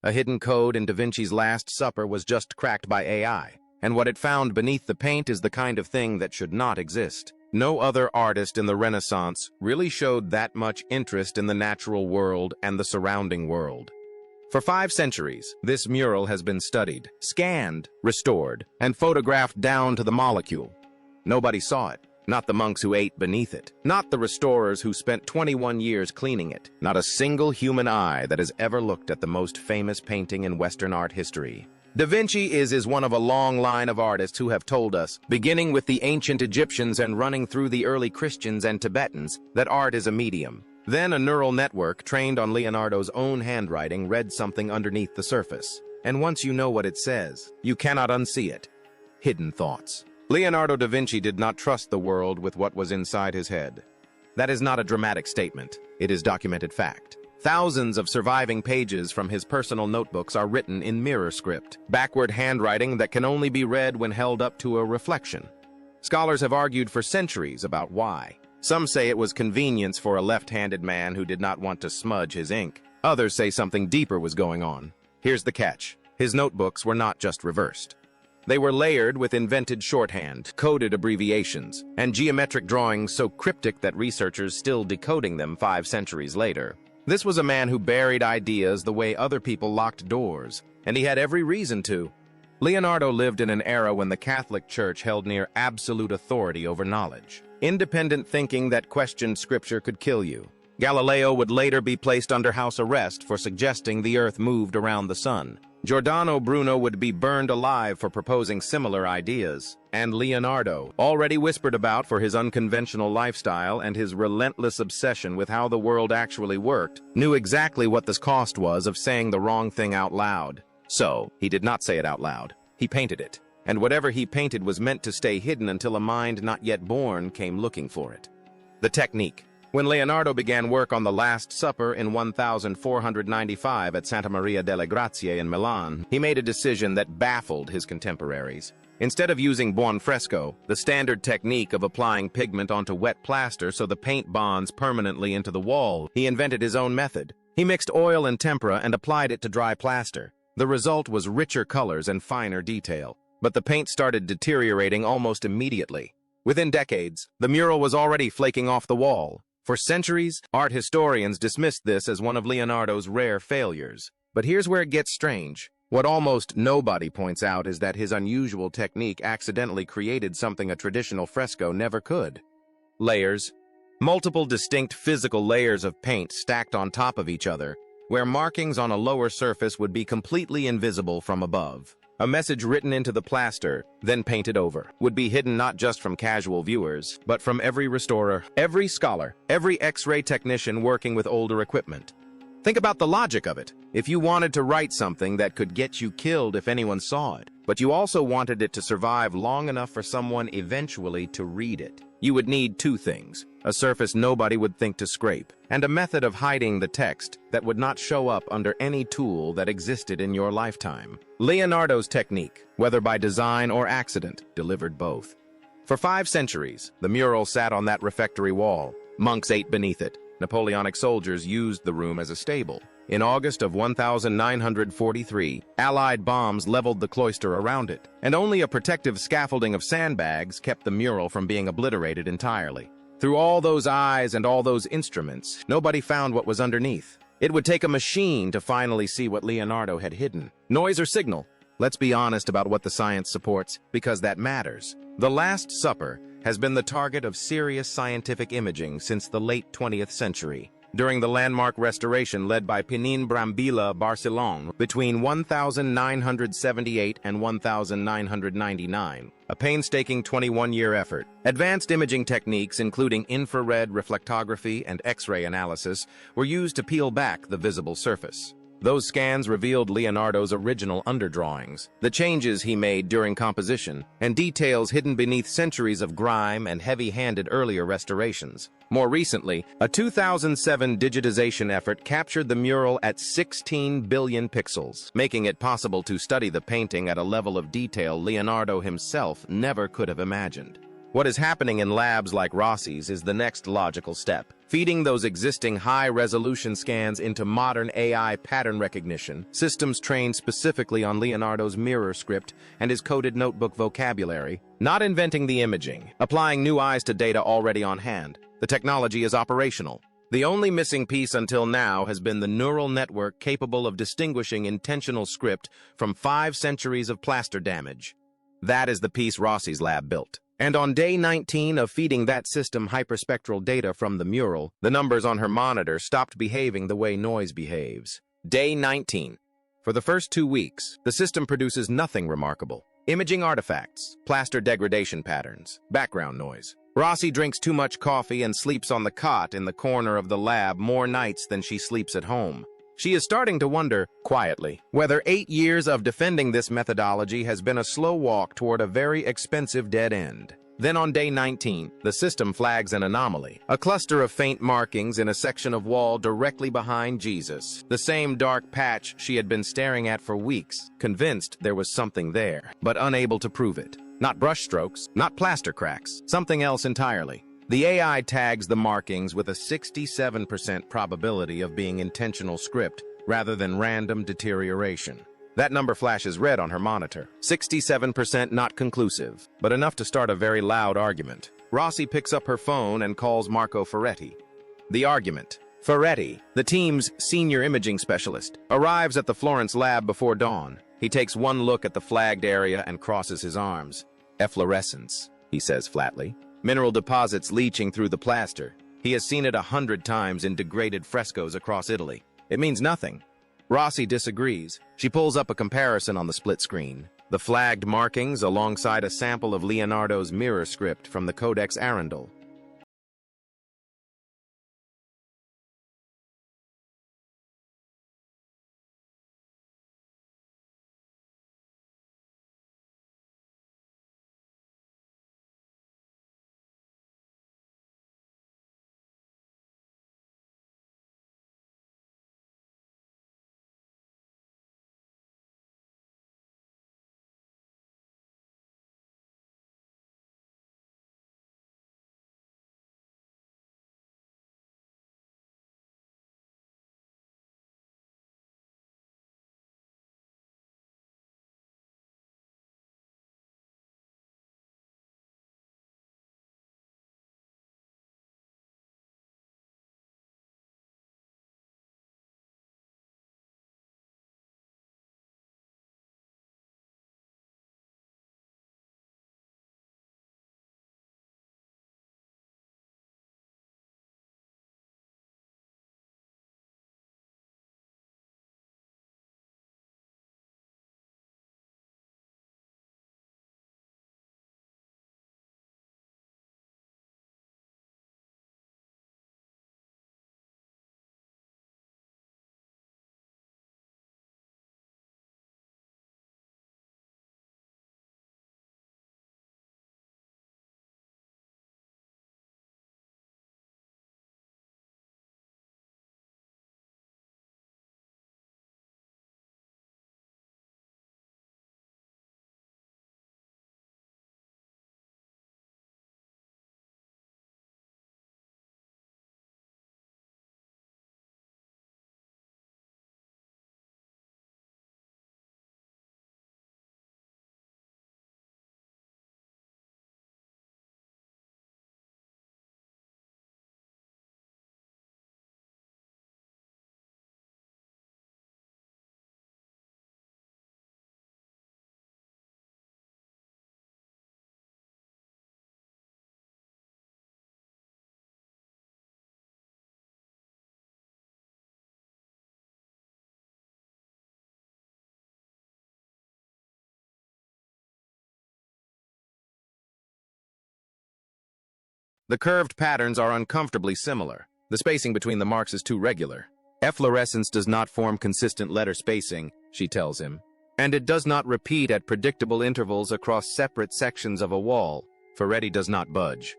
A hidden code in DaVinci's Last Supper was just cracked by AI, and what it found beneath the paint is the kind of thing that should not exist. No other artist in the Renaissance really showed that much interest in the natural world and the surrounding world. For 5 centuries, this mural has been studied, scanned, restored, and photographed down to the molecule. Nobody saw it. Not the monks who ate beneath it. Not the restorers who spent 21 years cleaning it. Not a single human eye that has ever looked at the most famous painting in Western art history. Da Vinci is one of a long line of artists who have told us, beginning with the ancient Egyptians and running through the early Christians and Tibetans, that art is a medium. Then a neural network trained on Leonardo's own handwriting read something underneath the surface. And once you know what it says, you cannot unsee it. Hidden thoughts. Leonardo da Vinci did not trust the world with what was inside his head. That is not a dramatic statement. It is documented fact. Thousands of surviving pages from his personal notebooks are written in mirror script, backward handwriting that can only be read when held up to a reflection. Scholars have argued for centuries about why. Some say it was convenience for a left-handed man who did not want to smudge his ink. Others say something deeper was going on. Here's the catch. His notebooks were not just reversed. They were layered with invented shorthand, coded abbreviations, and geometric drawings so cryptic that researchers still decoding them 5 centuries later. This was a man who buried ideas the way other people locked doors, and he had every reason to. Leonardo lived in an era when the Catholic Church held near absolute authority over knowledge. Independent thinking that questioned scripture could kill you. Galileo would later be placed under house arrest for suggesting the earth moved around the sun. Giordano Bruno would be burned alive for proposing similar ideas. And Leonardo, already whispered about for his unconventional lifestyle and his relentless obsession with how the world actually worked, knew exactly what the cost was of saying the wrong thing out loud. So, he did not say it out loud. He painted it. And whatever he painted was meant to stay hidden until a mind not yet born came looking for it. The technique. When Leonardo began work on the Last Supper in 1495 at Santa Maria delle Grazie in Milan, he made a decision that baffled his contemporaries. Instead of using buon fresco, the standard technique of applying pigment onto wet plaster so the paint bonds permanently into the wall, he invented his own method. He mixed oil and tempera and applied it to dry plaster. The result was richer colors and finer detail. But the paint started deteriorating almost immediately. Within decades, the mural was already flaking off the wall. For centuries, art historians dismissed this as one of Leonardo's rare failures. But here's where it gets strange. What almost nobody points out is that his unusual technique accidentally created something a traditional fresco never could. Layers. Multiple distinct physical layers of paint stacked on top of each other, where markings on a lower surface would be completely invisible from above. A message written into the plaster, then painted over, would be hidden not just from casual viewers, but from every restorer, every scholar, every X-ray technician working with older equipment. Think about the logic of it. If you wanted to write something that could get you killed if anyone saw it, but you also wanted it to survive long enough for someone eventually to read it, you would need 2 things: a surface nobody would think to scrape, and a method of hiding the text that would not show up under any tool that existed in your lifetime. Leonardo's technique, whether by design or accident, delivered both. For 5 centuries, the mural sat on that refectory wall. Monks ate beneath it. Napoleonic soldiers used the room as a stable. In August of 1943, Allied bombs leveled the cloister around it, and only a protective scaffolding of sandbags kept the mural from being obliterated entirely. Through all those eyes and all those instruments, nobody found what was underneath. It would take a machine to finally see what Leonardo had hidden. Noise or signal? Let's be honest about what the science supports, because that matters. The Last Supper has been the target of serious scientific imaging since the late 20th century. During the landmark restoration led by Pinin Brambilla Barcelon between 1978 and 1999, a painstaking 21-year effort. Advanced imaging techniques, including infrared reflectography and X-ray analysis, were used to peel back the visible surface. Those scans revealed Leonardo's original underdrawings, the changes he made during composition, and details hidden beneath centuries of grime and heavy-handed earlier restorations. More recently, a 2007 digitization effort captured the mural at 16 billion pixels, making it possible to study the painting at a level of detail Leonardo himself never could have imagined. What is happening in labs like Rossi's is the next logical step. Feeding those existing high-resolution scans into modern AI pattern recognition, systems trained specifically on Leonardo's mirror script and his coded notebook vocabulary, not inventing the imaging, applying new eyes to data already on hand. The technology is operational. The only missing piece until now has been the neural network capable of distinguishing intentional script from 5 centuries of plaster damage. That is the piece Rossi's lab built. And on day 19 of feeding that system hyperspectral data from the mural, the numbers on her monitor stopped behaving the way noise behaves. Day 19. For the first 2 weeks, the system produces nothing remarkable. Imaging artifacts, plaster degradation patterns, background noise. Rossi drinks too much coffee and sleeps on the cot in the corner of the lab more nights than she sleeps at home. She is starting to wonder, quietly, whether 8 years of defending this methodology has been a slow walk toward a very expensive dead end. Then on day 19, the system flags an anomaly. A cluster of faint markings in a section of wall directly behind Jesus. The same dark patch she had been staring at for weeks, convinced there was something there, but unable to prove it. Not brushstrokes, not plaster cracks, something else entirely. The AI tags the markings with a 67% probability of being intentional script rather than random deterioration. That number flashes red on her monitor. 67% not conclusive, but enough to start a very loud argument. Rossi picks up her phone and calls Marco Ferretti. The argument. Ferretti, the team's senior imaging specialist, arrives at the Florence lab before dawn. He takes one look at the flagged area and crosses his arms. Efflorescence, he says flatly. Mineral deposits leaching through the plaster. He has seen it 100 times in degraded frescoes across Italy. It means nothing. Rossi disagrees. She pulls up a comparison on the split screen. The flagged markings alongside a sample of Leonardo's mirror script from the Codex Arundel. The curved patterns are uncomfortably similar. The spacing between the marks is too regular. Efflorescence does not form consistent letter spacing, she tells him, and it does not repeat at predictable intervals across separate sections of a wall. Ferretti does not budge.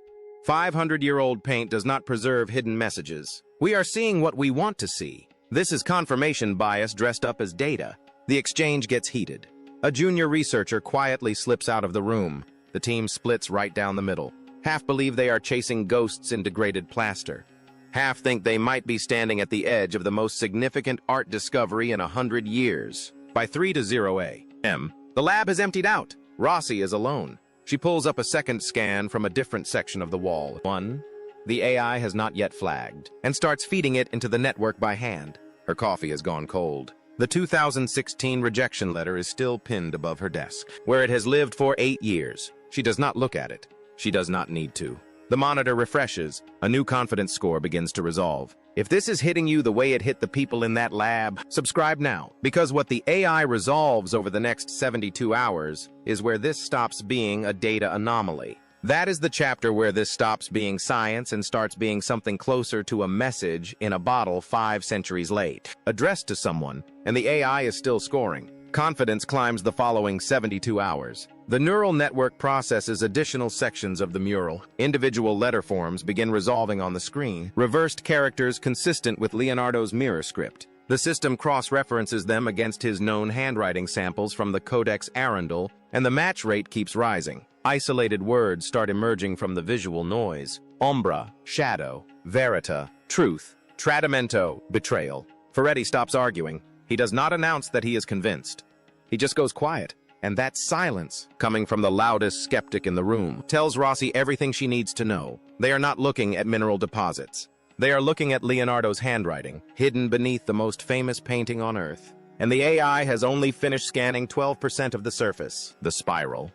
500-year-old paint does not preserve hidden messages. We are seeing what we want to see. This is confirmation bias dressed up as data. The exchange gets heated. A junior researcher quietly slips out of the room. The team splits right down the middle. Half believe they are chasing ghosts in degraded plaster. Half think they might be standing at the edge of the most significant art discovery in 100 years. By 3:0 a.m., the lab has emptied out. Rossi is alone. She pulls up a second scan from a different section of the wall. 1. The AI has not yet flagged, and starts feeding it into the network by hand. Her coffee has gone cold. The 2016 rejection letter is still pinned above her desk, where it has lived for 8 years. She does not look at it. She does not need to. The monitor refreshes. A new confidence score begins to resolve. If this is hitting you the way it hit the people in that lab, subscribe now, because what the AI resolves over the next 72 hours is where this stops being a data anomaly. That is the chapter where this stops being science and starts being something closer to a message in a bottle 5 centuries late, addressed to someone, and the AI is still scoring. Confidence climbs the following 72 hours. The neural network processes additional sections of the mural. Individual letter forms begin resolving on the screen, reversed characters consistent with Leonardo's mirror script. The system cross-references them against his known handwriting samples from the Codex Arundel, and the match rate keeps rising. Isolated words start emerging from the visual noise. Ombra, shadow, verita, truth, tradimento, betrayal. Ferretti stops arguing. He does not announce that he is convinced. He just goes quiet. And that silence, coming from the loudest skeptic in the room, tells Rossi everything she needs to know. They are not looking at mineral deposits. They are looking at Leonardo's handwriting, hidden beneath the most famous painting on Earth. And the AI has only finished scanning 12% of the surface, the spiral.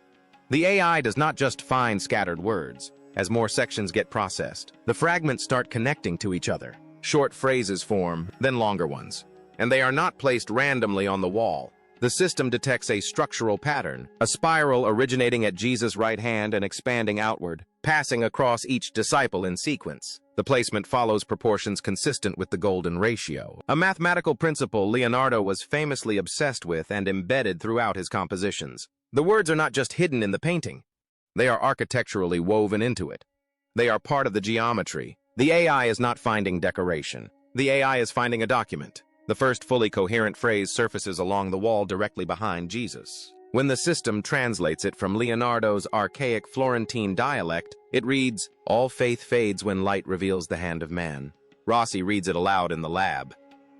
The AI does not just find scattered words. As more sections get processed, the fragments start connecting to each other. Short phrases form, then longer ones. And they are not placed randomly on the wall. The system detects a structural pattern, a spiral originating at Jesus' right hand and expanding outward, passing across each disciple in sequence. The placement follows proportions consistent with the golden ratio, a mathematical principle Leonardo was famously obsessed with and embedded throughout his compositions. The words are not just hidden in the painting. They are architecturally woven into it. They are part of the geometry. The AI is not finding decoration. The AI is finding a document. The first fully coherent phrase surfaces along the wall directly behind Jesus. When the system translates it from Leonardo's archaic Florentine dialect, it reads, "All faith fades when light reveals the hand of man." Rossi reads it aloud in the lab.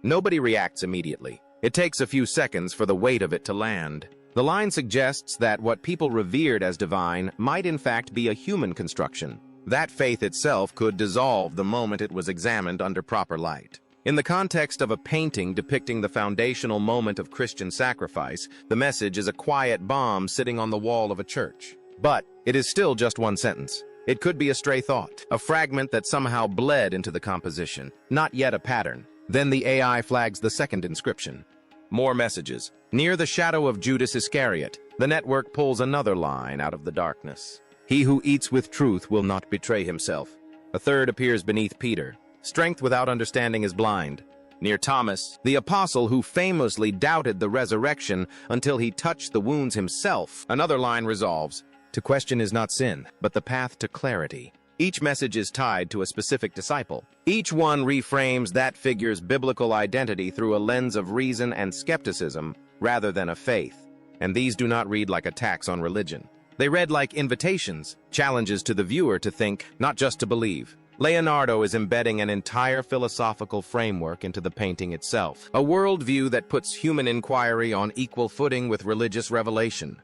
Nobody reacts immediately. It takes a few seconds for the weight of it to land. The line suggests that what people revered as divine might in fact be a human construction. That faith itself could dissolve the moment it was examined under proper light. In the context of a painting depicting the foundational moment of Christian sacrifice, the message is a quiet bomb sitting on the wall of a church. But it is still just one sentence. It could be a stray thought, a fragment that somehow bled into the composition, not yet a pattern. Then the AI flags the second inscription. More messages. Near the shadow of Judas Iscariot, the network pulls another line out of the darkness. He who eats with truth will not betray himself. A third appears beneath Peter. Strength without understanding is blind. Near Thomas, the apostle who famously doubted the resurrection until he touched the wounds himself, another line resolves. To question is not sin, but the path to clarity. Each message is tied to a specific disciple. Each one reframes that figure's biblical identity through a lens of reason and skepticism rather than of faith. And these do not read like attacks on religion. They read like invitations, challenges to the viewer to think, not just to believe. Leonardo is embedding an entire philosophical framework into the painting itself, a worldview that puts human inquiry on equal footing with religious revelation.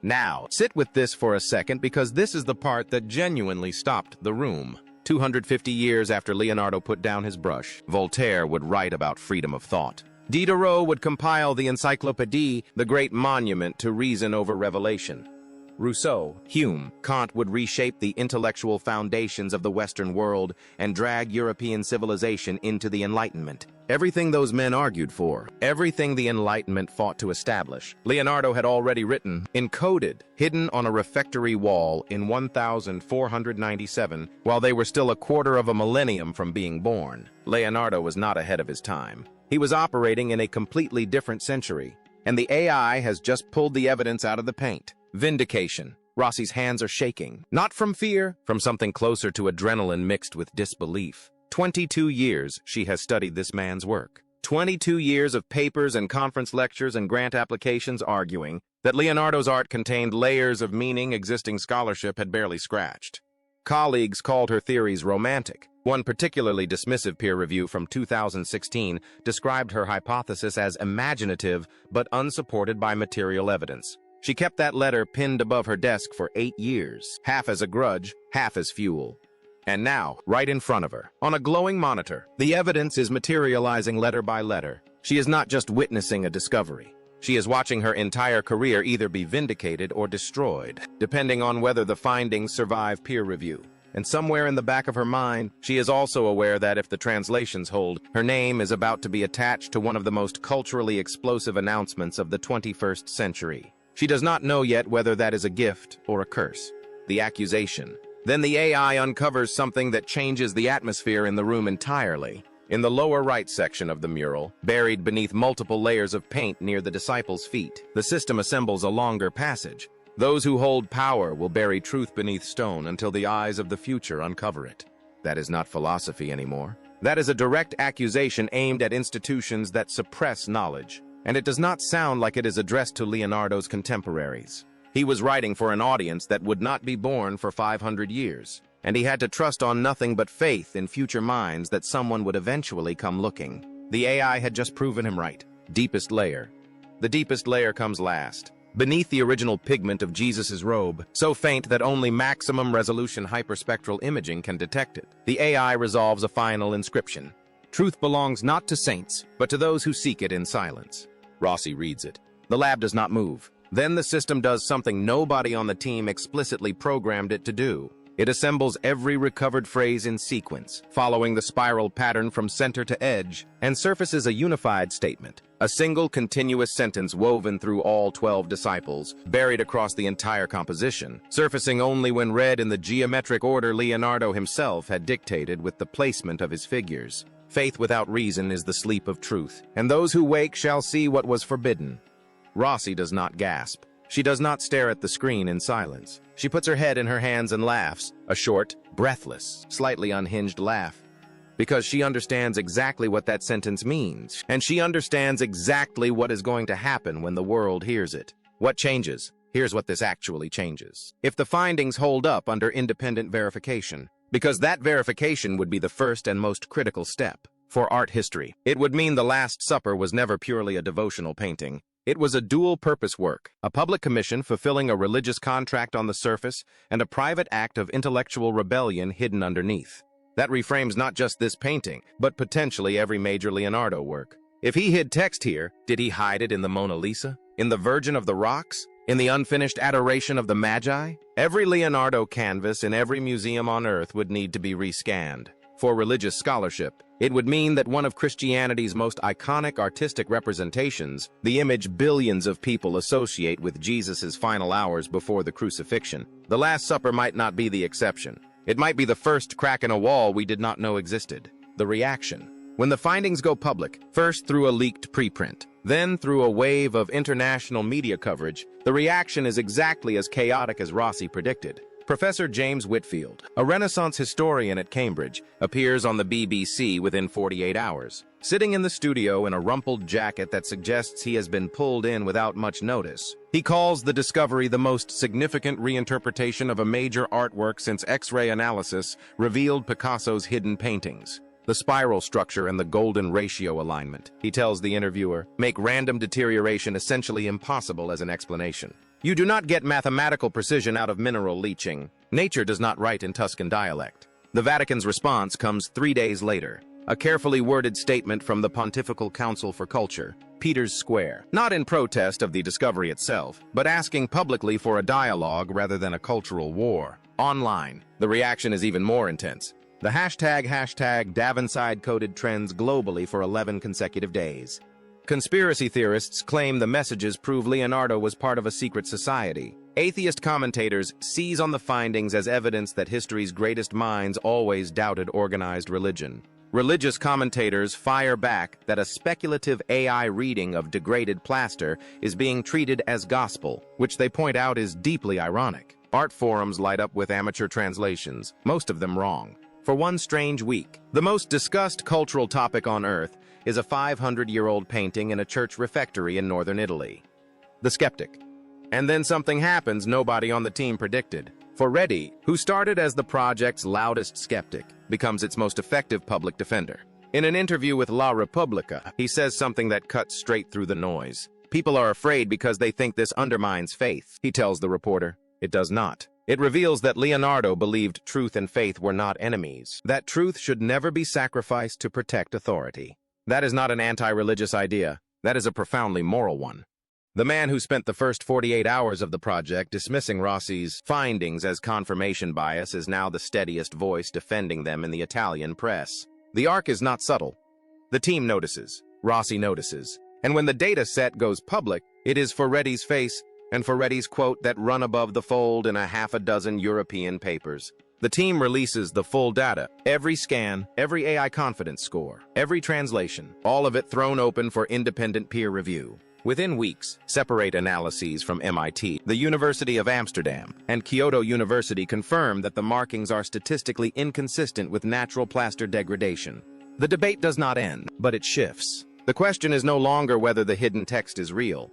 Now, sit with this for a second because this is the part that genuinely stopped the room. 250 years after Leonardo put down his brush, Voltaire would write about freedom of thought. Diderot would compile the Encyclopédie, the great monument to reason over revelation. Rousseau, Hume, Kant would reshape the intellectual foundations of the Western world and drag European civilization into the Enlightenment. Everything those men argued for, everything the Enlightenment fought to establish, Leonardo had already written, encoded, hidden on a refectory wall in 1497, while they were still a quarter of a millennium from being born. Leonardo was not ahead of his time. He was operating in a completely different century, and the AI has just pulled the evidence out of the paint. Vindication. Rossi's hands are shaking. Not from fear, from something closer to adrenaline mixed with disbelief. 22 years she has studied this man's work. 22 years of papers and conference lectures and grant applications arguing that Leonardo's art contained layers of meaning existing scholarship had barely scratched. Colleagues called her theories romantic. One particularly dismissive peer review from 2016 described her hypothesis as imaginative but unsupported by material evidence. She kept that letter pinned above her desk for 8 years, half as a grudge, half as fuel. And now, right in front of her, on a glowing monitor, the evidence is materializing letter by letter. She is not just witnessing a discovery. She is watching her entire career either be vindicated or destroyed, depending on whether the findings survive peer review. And somewhere in the back of her mind, she is also aware that if the translations hold, her name is about to be attached to one of the most culturally explosive announcements of the 21st century. She does not know yet whether that is a gift or a curse. The accusation. Then the AI uncovers something that changes the atmosphere in the room entirely. In the lower right section of the mural, buried beneath multiple layers of paint near the disciples' feet, the system assembles a longer passage. Those who hold power will bury truth beneath stone until the eyes of the future uncover it. That is not philosophy anymore. That is a direct accusation aimed at institutions that suppress knowledge. And it does not sound like it is addressed to Leonardo's contemporaries. He was writing for an audience that would not be born for 500 years, and he had to trust on nothing but faith in future minds that someone would eventually come looking. The AI had just proven him right. Deepest layer. The deepest layer comes last. Beneath the original pigment of Jesus's robe, so faint that only maximum resolution hyperspectral imaging can detect it, the AI resolves a final inscription. Truth belongs not to saints, but to those who seek it in silence. Rossi reads it. The lab does not move. Then the system does something nobody on the team explicitly programmed it to do. It assembles every recovered phrase in sequence, following the spiral pattern from center to edge, and surfaces a unified statement. A single continuous sentence woven through all 12 disciples, buried across the entire composition, surfacing only when read in the geometric order Leonardo himself had dictated with the placement of his figures. Faith without reason is the sleep of truth, and those who wake shall see what was forbidden. Rossi does not gasp. She does not stare at the screen in silence. She puts her head in her hands and laughs, a short, breathless, slightly unhinged laugh. Because she understands exactly what that sentence means, and she understands exactly what is going to happen when the world hears it. What changes? Here's what this actually changes. If the findings hold up under independent verification, because that verification would be the first and most critical step. For art history, it would mean the Last Supper was never purely a devotional painting. It was a dual-purpose work, a public commission fulfilling a religious contract on the surface and a private act of intellectual rebellion hidden underneath. That reframes not just this painting, but potentially every major Leonardo work. If he hid text here, did he hide it in the Mona Lisa? In the Virgin of the Rocks? In the unfinished Adoration of the Magi? Every Leonardo canvas in every museum on Earth would need to be rescanned. For religious scholarship, it would mean that one of Christianity's most iconic artistic representations, the image billions of people associate with Jesus's final hours before the crucifixion, the Last Supper might not be the exception. It might be the first crack in a wall we did not know existed. The reaction. When the findings go public, first through a leaked preprint, then through a wave of international media coverage, the reaction is exactly as chaotic as Rossi predicted. Professor James Whitfield, a Renaissance historian at Cambridge, appears on the BBC within 48 hours. Sitting in the studio in a rumpled jacket that suggests he has been pulled in without much notice, he calls the discovery the most significant reinterpretation of a major artwork since X-ray analysis revealed Picasso's hidden paintings. The spiral structure and the golden ratio alignment, he tells the interviewer, make random deterioration essentially impossible as an explanation. You do not get mathematical precision out of mineral leaching. Nature does not write in Tuscan dialect. The Vatican's response comes 3 days later. A carefully worded statement from the Pontifical Council for Culture, Peter's Square, not in protest of the discovery itself, but asking publicly for a dialogue rather than a cultural war. Online, the reaction is even more intense. The hashtag DaVinci coded trends globally for 11 consecutive days. Conspiracy theorists claim the messages prove Leonardo was part of a secret society. Atheist commentators seize on the findings as evidence that history's greatest minds always doubted organized religion. Religious commentators fire back that a speculative AI reading of degraded plaster is being treated as gospel, which they point out is deeply ironic. Art forums light up with amateur translations, most of them wrong. For one strange week, the most discussed cultural topic on Earth is a 500-year-old painting in a church refectory in northern Italy. The skeptic. And then something happens nobody on the team predicted. Ferretti, who started as the project's loudest skeptic, becomes its most effective public defender. In an interview with La Repubblica, he says something that cuts straight through the noise. People are afraid because they think this undermines faith, he tells the reporter. It does not. It reveals that Leonardo believed truth and faith were not enemies, that truth should never be sacrificed to protect authority. That is not an anti-religious idea. That is a profoundly moral one. The man who spent the first 48 hours of the project dismissing Rossi's findings as confirmation bias is now the steadiest voice defending them in the Italian press. The arc is not subtle. The team notices, Rossi notices, and when the data set goes public, it is Ferretti's face and Ferretti's quote that run above the fold in a half a dozen European papers. The team releases the full data, every scan, every AI confidence score, every translation, all of it thrown open for independent peer review. Within weeks, separate analyses from MIT, the University of Amsterdam, and Kyoto University confirm that the markings are statistically inconsistent with natural plaster degradation. The debate does not end, but it shifts. The question is no longer whether the hidden text is real.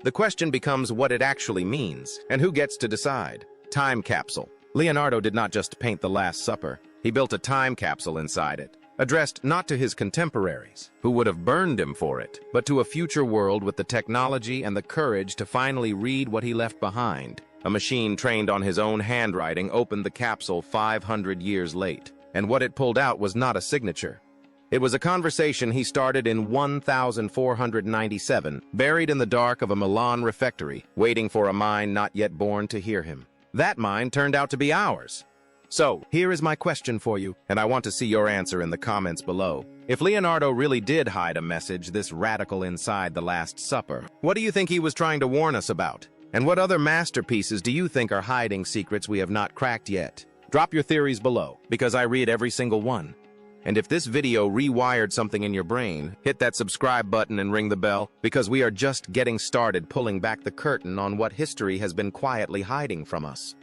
The question becomes what it actually means, and who gets to decide. Time capsule. Leonardo did not just paint the Last Supper. He built a time capsule inside it, addressed not to his contemporaries, who would have burned him for it, but to a future world with the technology and the courage to finally read what he left behind. A machine trained on his own handwriting opened the capsule 500 years late, and what it pulled out was not a signature. It was a conversation he started in 1497, buried in the dark of a Milan refectory, waiting for a mind not yet born to hear him. That mind turned out to be ours. So, here is my question for you, and I want to see your answer in the comments below. If Leonardo really did hide a message this radical inside the Last Supper, what do you think he was trying to warn us about? And what other masterpieces do you think are hiding secrets we have not cracked yet? Drop your theories below, because I read every single one. And if this video rewired something in your brain, hit that subscribe button and ring the bell, because we are just getting started pulling back the curtain on what history has been quietly hiding from us.